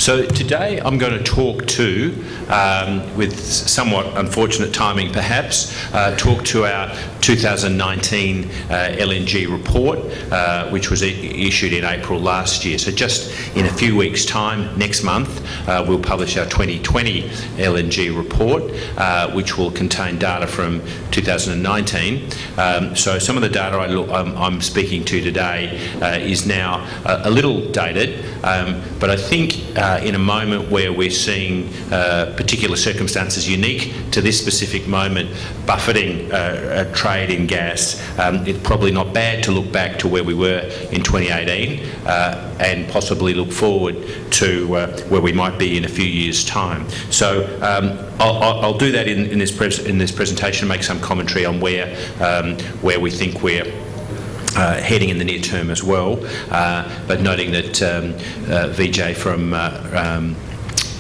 So today I'm going to talk to, with somewhat unfortunate timing perhaps, talk to our 2019 LNG report, which was issued in April last year. So just in a few weeks' time, next month, we'll publish our 2020 LNG report, which will contain data from 2019. So some of the data I'm speaking to today is now a little dated, but I think in a moment where we're seeing particular circumstances unique to this specific moment buffeting trade in gas, it's probably not bad to look back to where we were in 2018 and possibly look forward to where we might be in a few years' time. So I'll do that in this presentation, make some commentary on where we think we're heading in the near term as well, but noting that Vijay from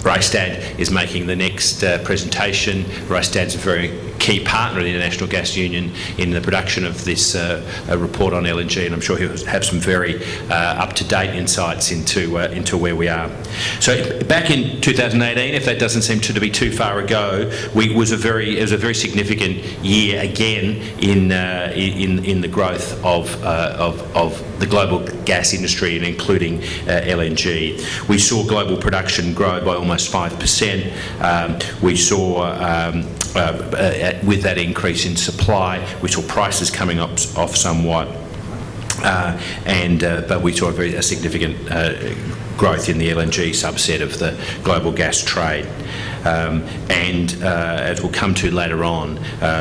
Rystad is making the next presentation. Rystad's a very key partner of the International Gas Union in the production of this report on LNG, and I'm sure he'll have some very up-to-date insights into where we are. So back in 2018, if that doesn't seem to be too far ago, it was a very significant year again in the growth of the global gas industry, and including LNG. We saw global production grow by almost 5%. We saw with that increase in supply, we saw prices coming off somewhat, but we saw a significant growth in the LNG subset of the global gas trade. As we'll come to later on,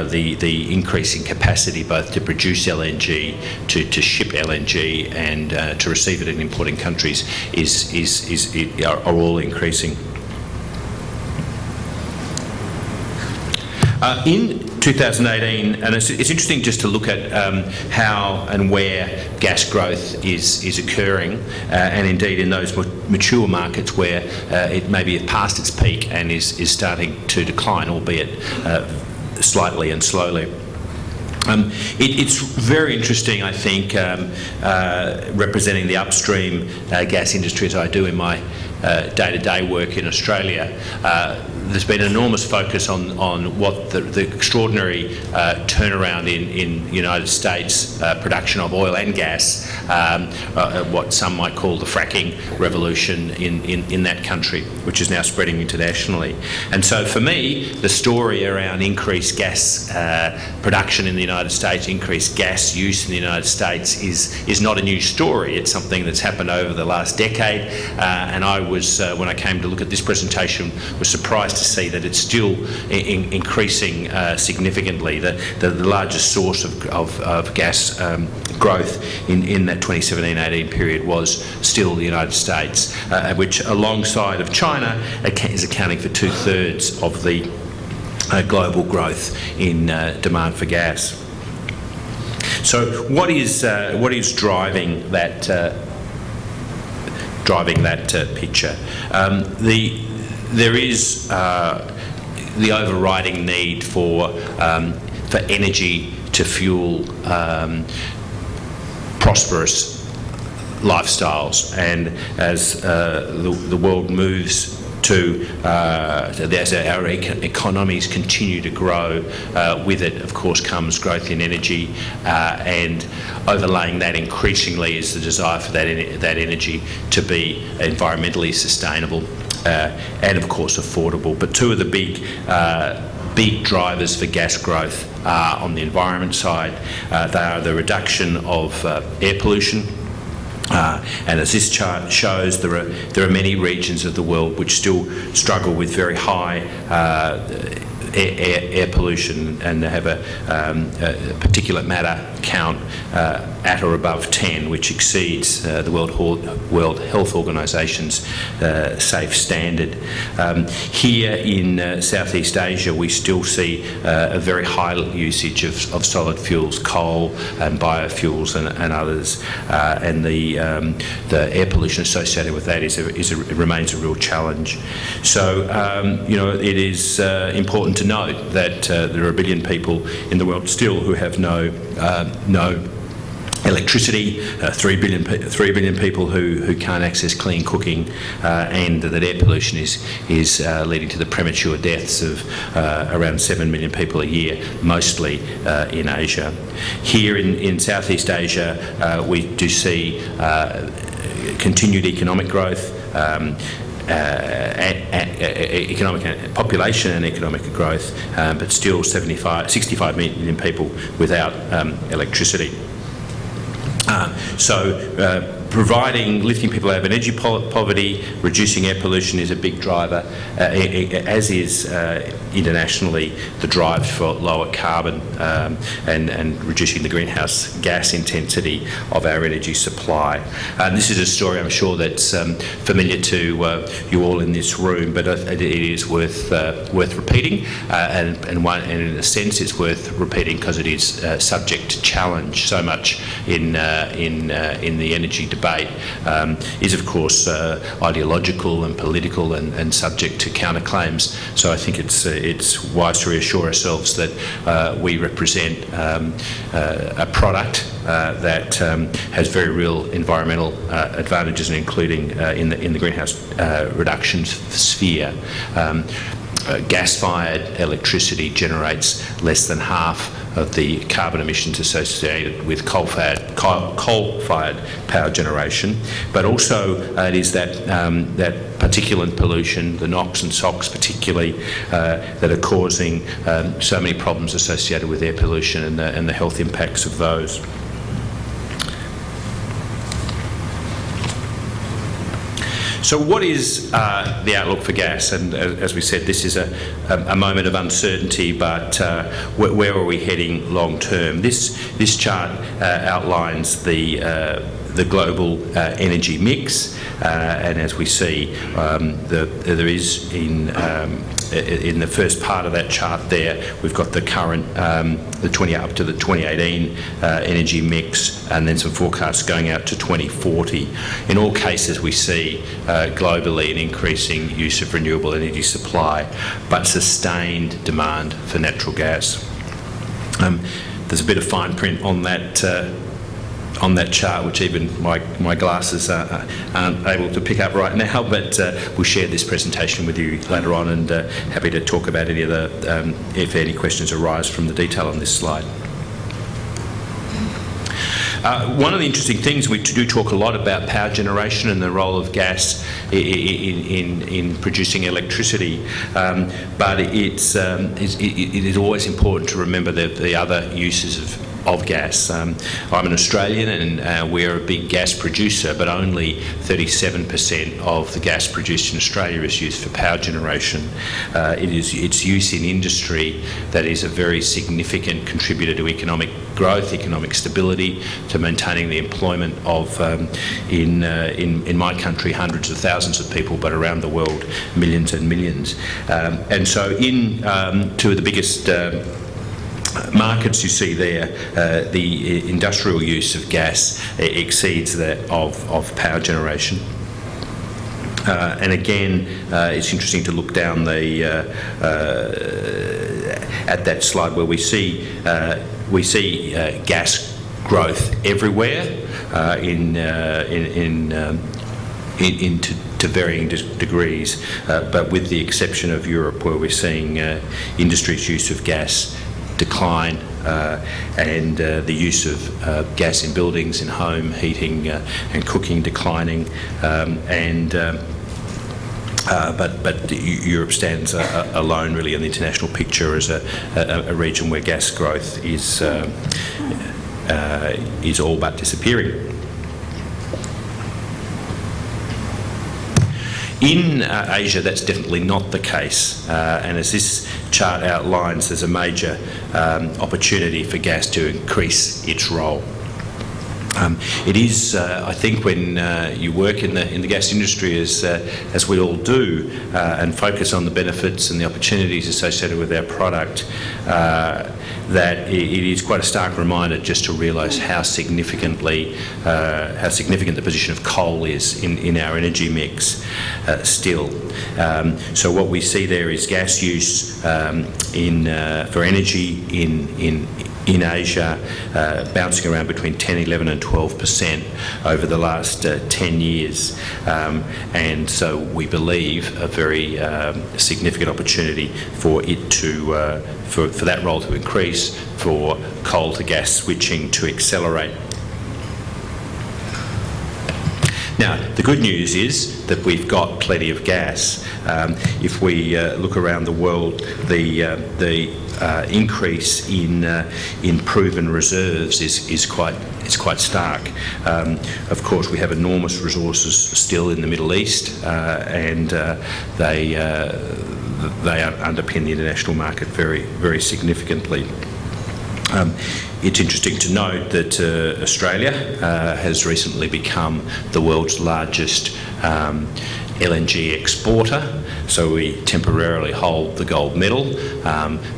the increase in capacity both to produce LNG, to ship LNG, and to receive it in importing countries are all increasing. In 2018, and it's interesting just to look at how and where gas growth is occurring, and indeed in those mature markets where it maybe has passed its peak and is starting to decline, albeit slightly and slowly. It's very interesting, I think, representing the upstream gas industry as I do in my day-to-day work in Australia. There's been an enormous focus on what the extraordinary turnaround in the United States production of oil and gas, what some might call the fracking revolution in that country, which is now spreading internationally. And so for me, the story around increased gas production in the United States, increased gas use in the United States is not a new story. It's something that's happened over the last decade, and I was, when I came to look at this presentation, was surprised to see that it's still increasing significantly. The largest source of gas growth in that 2017-18 period was still the United States, which alongside of China is accounting for 2/3 of the global growth in demand for gas. So what is driving that picture? There is the overriding need for energy to fuel prosperous lifestyles, and as the world moves to, as our economies continue to grow, with it, of course, comes growth in energy, and overlaying that increasingly is the desire for that energy to be environmentally sustainable and, of course, affordable. But two of the big drivers for gas growth are on the environment side. They are the reduction of air pollution. And as this chart shows, there are many regions of the world which still struggle with very high air pollution, and they have a particulate matter count at or above 10, which exceeds the World Health Organisation's safe standard. Here in Southeast Asia, we still see a very high usage of solid fuels, coal and biofuels and others, and the air pollution associated with that remains a real challenge. So, it is important to note that there are 1 billion people in the world still who have no electricity, 3 billion people who can't access clean cooking, and that air pollution is leading to the premature deaths of around 7 million people a year, mostly in Asia. Here in Southeast Asia, we do see continued economic growth, economic population and economic growth, but still 65 million people without electricity. Lifting people out of energy poverty, reducing air pollution is a big driver, as is internationally the drive for lower carbon and reducing the greenhouse gas intensity of our energy supply. This is a story I'm sure that's familiar to you all in this room, but it is worth repeating, and in a sense it's worth repeating because it is subject to challenge. So much in the energy debate is of course ideological and political and subject to counterclaims. So I think it's wise to reassure ourselves that we represent a product that has very real environmental advantages, and including in the greenhouse reduction sphere. Gas-fired electricity generates less than half of the carbon emissions associated with coal-fired power generation, but also it is that particulate pollution, the NOx and SOx particularly, that are causing so many problems associated with air pollution and the health impacts of those. So what is the outlook for gas? And as we said, this is a moment of uncertainty, but where are we heading long term? This chart outlines the global energy mix, and as we see, there is in the first part of that chart there, we've got the current up to the 2018 energy mix, and then some forecasts going out to 2040. In all cases, we see globally an increasing use of renewable energy supply, but sustained demand for natural gas. There's a bit of fine print on that chart, which even my glasses aren't able to pick up right now, but we'll share this presentation with you later on, and happy to talk about any of the, if any questions arise from the detail on this slide. One of the interesting things, we do talk a lot about power generation and the role of gas in producing electricity, but it is always important to remember the other uses of gas. I'm an Australian, and we're a big gas producer, but only 37% of the gas produced in Australia is used for power generation. Its use in industry that is a very significant contributor to economic growth, economic stability, to maintaining the employment of, in my country, hundreds of thousands of people, but around the world, millions and millions. And so two of the biggest markets you see there, the industrial use of gas exceeds that of power generation. And again, it's interesting to look down at that slide where we see gas growth everywhere to varying degrees, but with the exception of Europe, where we're seeing industry's use of gas decline, and the use of gas in buildings, in home heating and cooking declining, but Europe stands alone really in the international picture as a region where gas growth is all but disappearing. In Asia, that's definitely not the case, and as this chart outlines, there's a major opportunity for gas to increase its role. It is, I think, when you work in the gas industry, as we all do, and focus on the benefits and the opportunities associated with our product, that it is quite a stark reminder just to realise how significant the position of coal is in our energy mix still. So what we see there is gas use for energy in in Asia, bouncing around between 10, 11 and 12% over the last 10 years. And so we believe a very significant opportunity for it to, for that role to increase, for coal to gas switching to accelerate. Now, the good news is that we've got plenty of gas. If we look around the world, the increase in proven reserves is quite stark. Of course, we have enormous resources still in the Middle East, and they underpin the international market very, very significantly. It's interesting to note that Australia has recently become the world's largest LNG exporter, so we temporarily hold the gold medal,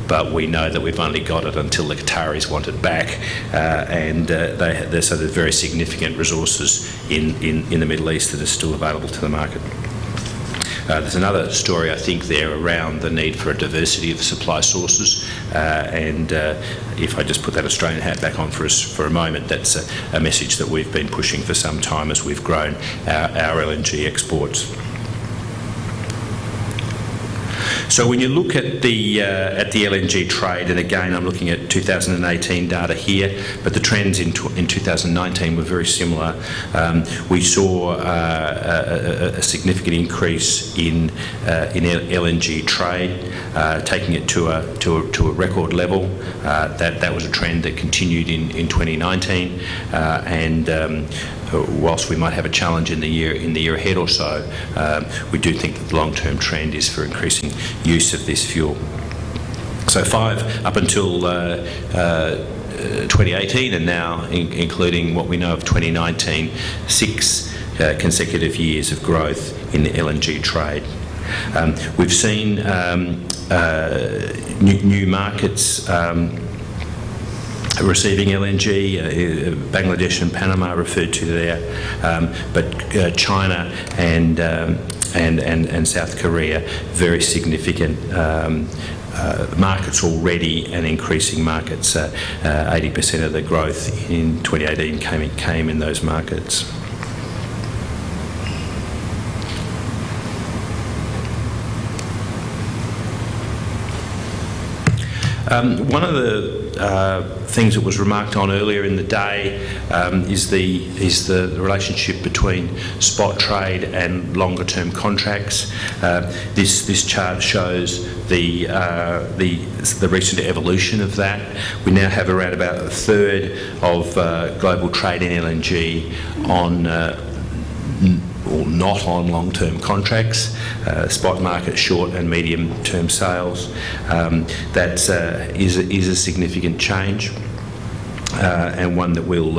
but we know that we've only got it until the Qataris want it back, and there's very significant resources in the Middle East that are still available to the market. There's another story, I think, there around the need for a diversity of supply sources, and if I just put that Australian hat back on for us for a moment, that's a message that we've been pushing for some time as we've grown our LNG exports. So when you look at the LNG trade, and again I'm looking at 2018 data here, but the trends in 2019 were very similar. We saw a significant increase in LNG trade, taking it to a record level. That was a trend that continued in 2019, and whilst we might have a challenge in the year ahead or so, we do think that the long-term trend is for increasing use of this fuel. So up until 2018, and now including what we know of 2019, 6 consecutive years of growth in the LNG trade. We've seen new markets receiving LNG, Bangladesh and Panama referred to there, but China and South Korea, very significant markets already, and increasing markets. 80% of the growth in 2018 came in those markets. One of the things that was remarked on earlier in the day is the relationship between spot trade and longer term contracts. This chart shows the recent evolution of that. We now have around about a third of global trade in LNG on or not on long-term contracts, spot market, short and medium-term sales. That is a significant change, and one that we'll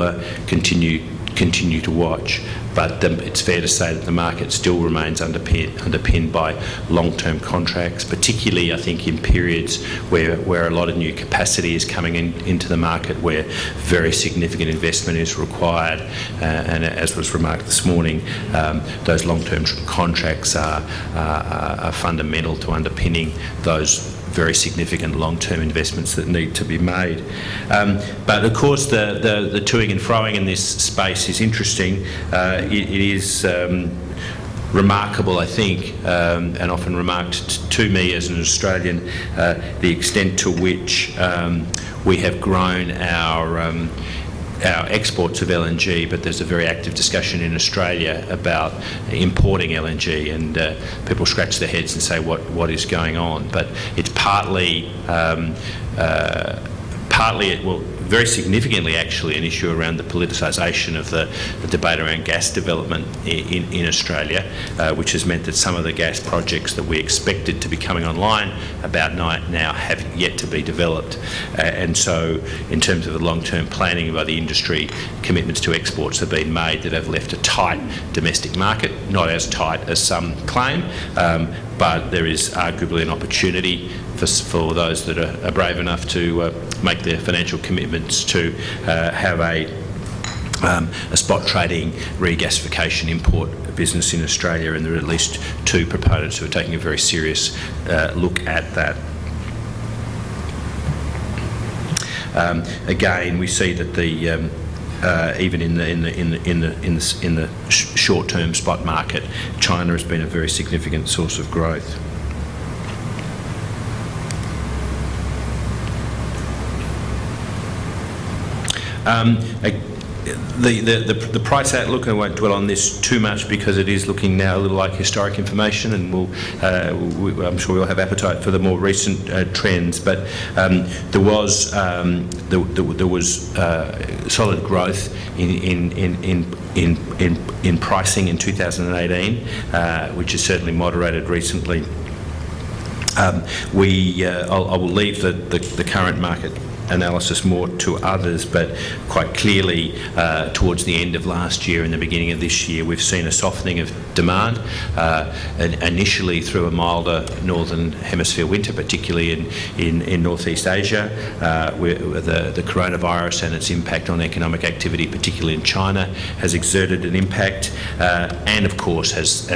continue to watch. But it's fair to say that the market still remains underpinned by long-term contracts, particularly I think in periods where a lot of new capacity is coming into the market, where very significant investment is required, and as was remarked this morning, those long-term contracts are fundamental to underpinning those very significant long-term investments that need to be made. But of course the toing and froing in this space is interesting. It is remarkable, I think, and often remarked to me as an Australian, the extent to which we have grown our exports of LNG, but there's a very active discussion in Australia about importing LNG, and people scratch their heads and say, what is going on? But it's partly very significantly actually an issue around the politicisation of the debate around gas development in Australia, which has meant that some of the gas projects that we expected to be coming online about now have yet to be developed. And so in terms of the long-term planning by the industry, commitments to exports have been made that have left a tight domestic market, not as tight as some claim, but there is arguably an opportunity for those that are brave enough to make their financial commitments to have a spot trading regasification import business in Australia, and there are at least 2 proponents who are taking a very serious look at that. Again, we see that the even in the short-term spot market, China has been a very significant source of growth. The price outlook, I won't dwell on this too much because it is looking now a little like historic information, and I'm sure we'll have appetite for the more recent trends. But there was solid growth in pricing in 2018, which has certainly moderated recently. I will leave the current market analysis more to others, but quite clearly towards the end of last year and the beginning of this year, we've seen a softening of demand, initially through a milder northern hemisphere winter, particularly in Northeast Asia, where the coronavirus and its impact on economic activity, particularly in China, has exerted an impact, and of course has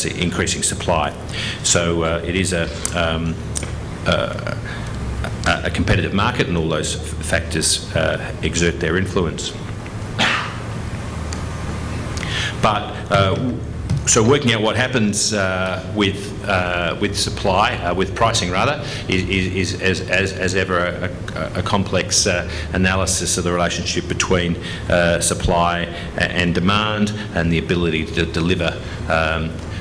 increasing supply. So it is a competitive market, and all those factors exert their influence. But so working out what happens with supply, with pricing rather, is as ever a complex analysis of the relationship between supply and demand, and the ability to deliver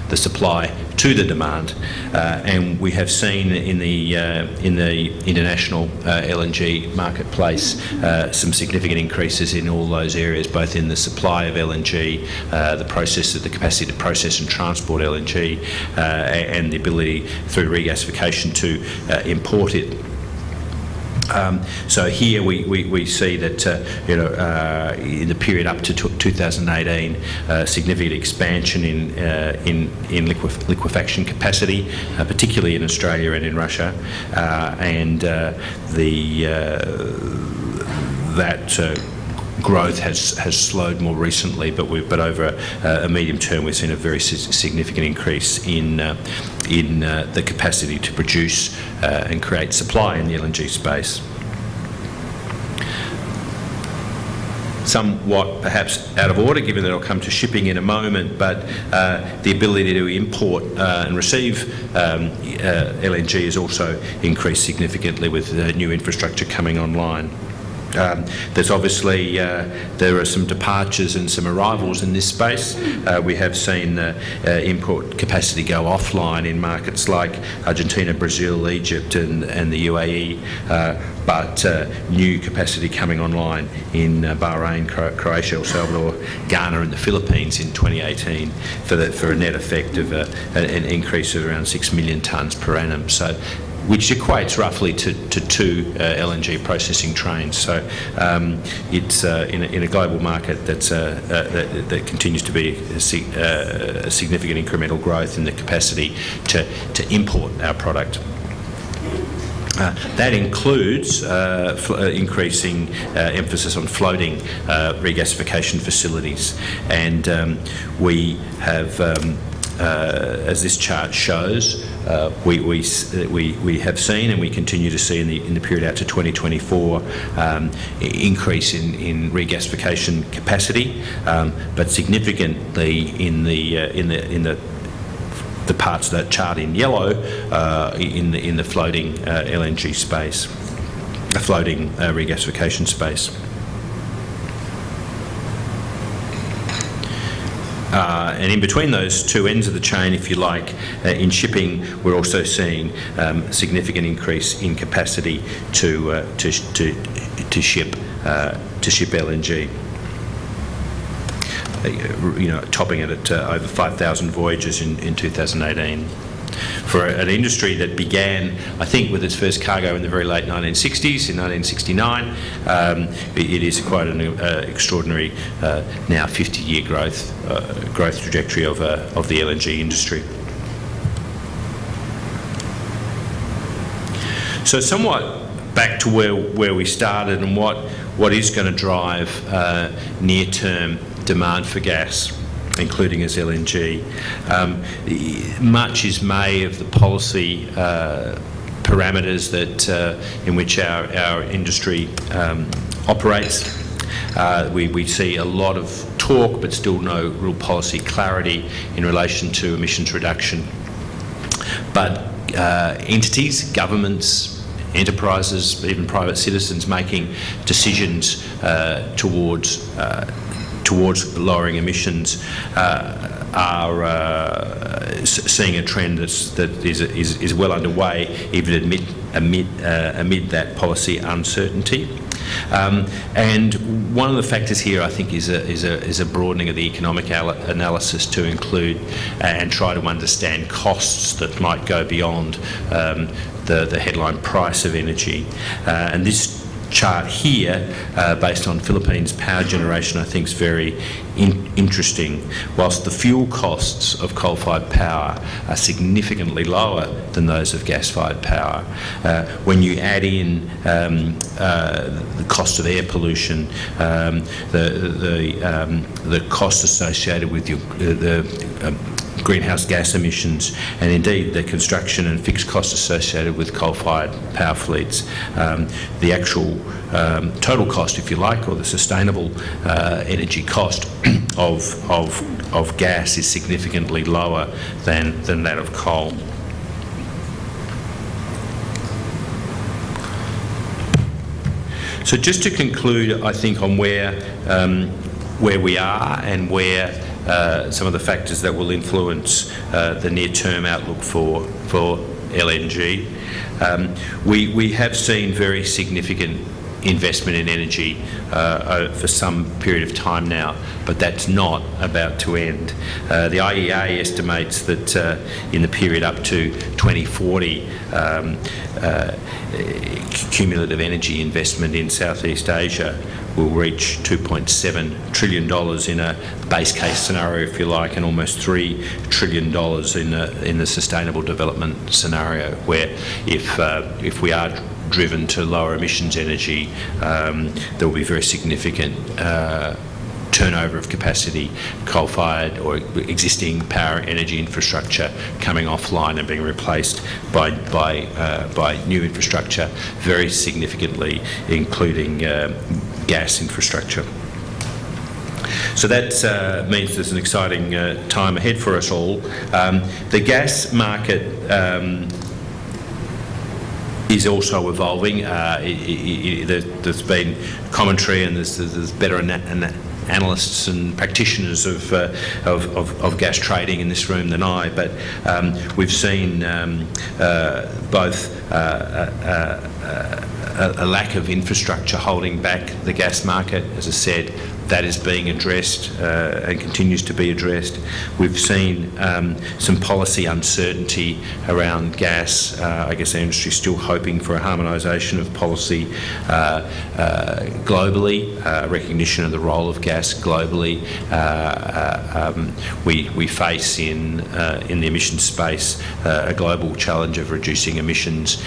the supply to the demand, and we have seen in the international LNG marketplace some significant increases in all those areas, both in the supply of LNG, the capacity to process and transport LNG, and the ability through regasification to import it. So here we see that in the period up to 2018, significant expansion in liquefaction capacity, particularly in Australia and in Russia, and that growth has slowed more recently, but over a medium term, we've seen a very significant increase in the capacity to produce and create supply in the LNG space. Somewhat perhaps out of order, given that I'll come to shipping in a moment, but the ability to import and receive LNG has also increased significantly with new infrastructure coming online. There's obviously there are some departures and some arrivals in this space. We have seen import capacity go offline in markets like Argentina, Brazil, Egypt and the UAE, but new capacity coming online in Bahrain, Croatia, El Salvador, Ghana and the Philippines in 2018 for a net effect of an increase of around 6 million tonnes per annum. So, which equates roughly to two LNG processing trains. So it's in a global market that continues to be a significant incremental growth in the capacity to import our product. That includes increasing emphasis on floating regasification facilities, and we have, as this chart shows, we have seen and we continue to see in the period out to 2024 increase in regasification capacity, but significantly in the parts of that chart in yellow in the floating LNG space, a floating regasification space. And in between those two ends of the chain, if you like, in shipping, we're also seeing significant increase in capacity to ship LNG. Topping it at over 5,000 voyages in 2018. For an industry that began, I think, with its first cargo in the very late 1960s, in 1969, it is quite an extraordinary now 50-year growth trajectory of the LNG industry. So somewhat back to where we started and what is going to drive near-term demand for gas, including as LNG. Much is made of the policy parameters that in which our industry operates. We see a lot of talk, but still no real policy clarity in relation to emissions reduction. But entities, governments, enterprises, even private citizens making decisions towards lowering emissions are seeing a trend that is well underway, even amid that policy uncertainty. And one of the factors here, I think, is a broadening of the economic analysis to include and try to understand costs that might go beyond the headline price of energy. And this chart here, based on Philippines power generation, I think is very interesting. Whilst the fuel costs of coal-fired power are significantly lower than those of gas-fired power, when you add in the cost of air pollution, the cost associated with the greenhouse gas emissions, and indeed the construction and fixed costs associated with coal-fired power fleets, the actual total cost, if you like, or the sustainable energy cost of gas is significantly lower than that of coal. So just to conclude, I think, on where we are and where some of the factors that will influence the near-term outlook for LNG. We have seen very significant investment in energy for some period of time now, but that's not about to end. The IEA estimates that in the period up to 2040, cumulative energy investment in Southeast Asia will reach $2.7 trillion in a base case scenario, if you like, and almost $3 trillion in the sustainable development scenario, where if we are driven to lower emissions energy, there will be very significant turnover of capacity, coal-fired or existing power energy infrastructure coming offline and being replaced by new infrastructure, very significantly, including gas infrastructure. So that means there's an exciting time ahead for us all. The gas market is also evolving. There's been commentary, and there's better analysts and practitioners of gas trading in this room than I, but we've seen both a lack of infrastructure holding back the gas market. As I said, that is being addressed and continues to be addressed. We've seen some policy uncertainty around gas. I guess the industry is still hoping for a harmonisation of policy globally, recognition of the role of gas globally. We face in the emissions space a global challenge of reducing emissions.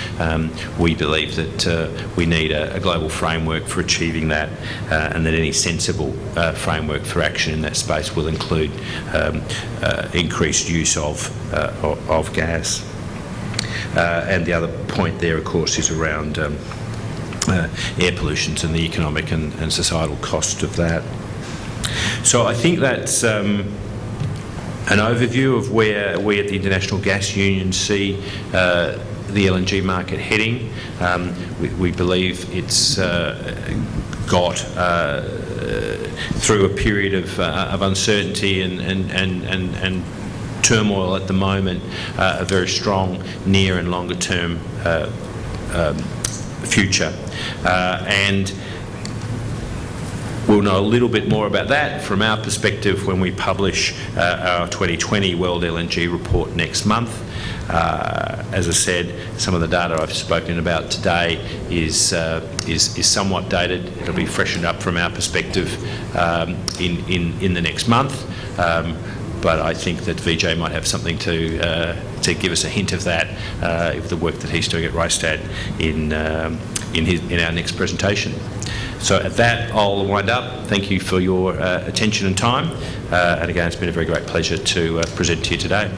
We believe that we need a global framework for achieving that, and that any sensible framework for action in that space will include increased use of gas. And the other point there, of course, is around air pollution and the economic and societal cost of that. So I think that's an overview of where we at the International Gas Union see the LNG market heading. We believe it's got through a period of uncertainty and turmoil at the moment, a very strong near and longer term future. And we'll know a little bit more about that from our perspective when we publish our 2020 World LNG Report next month. As I said, some of the data I've spoken about today is somewhat dated. It'll be freshened up from our perspective in the next month. But I think that Vijay might have something to give us a hint of that if the work that he's doing at Rystad in our next presentation. So at that, I'll wind up. Thank you for your attention and time. And again, it's been a very great pleasure to present to you today.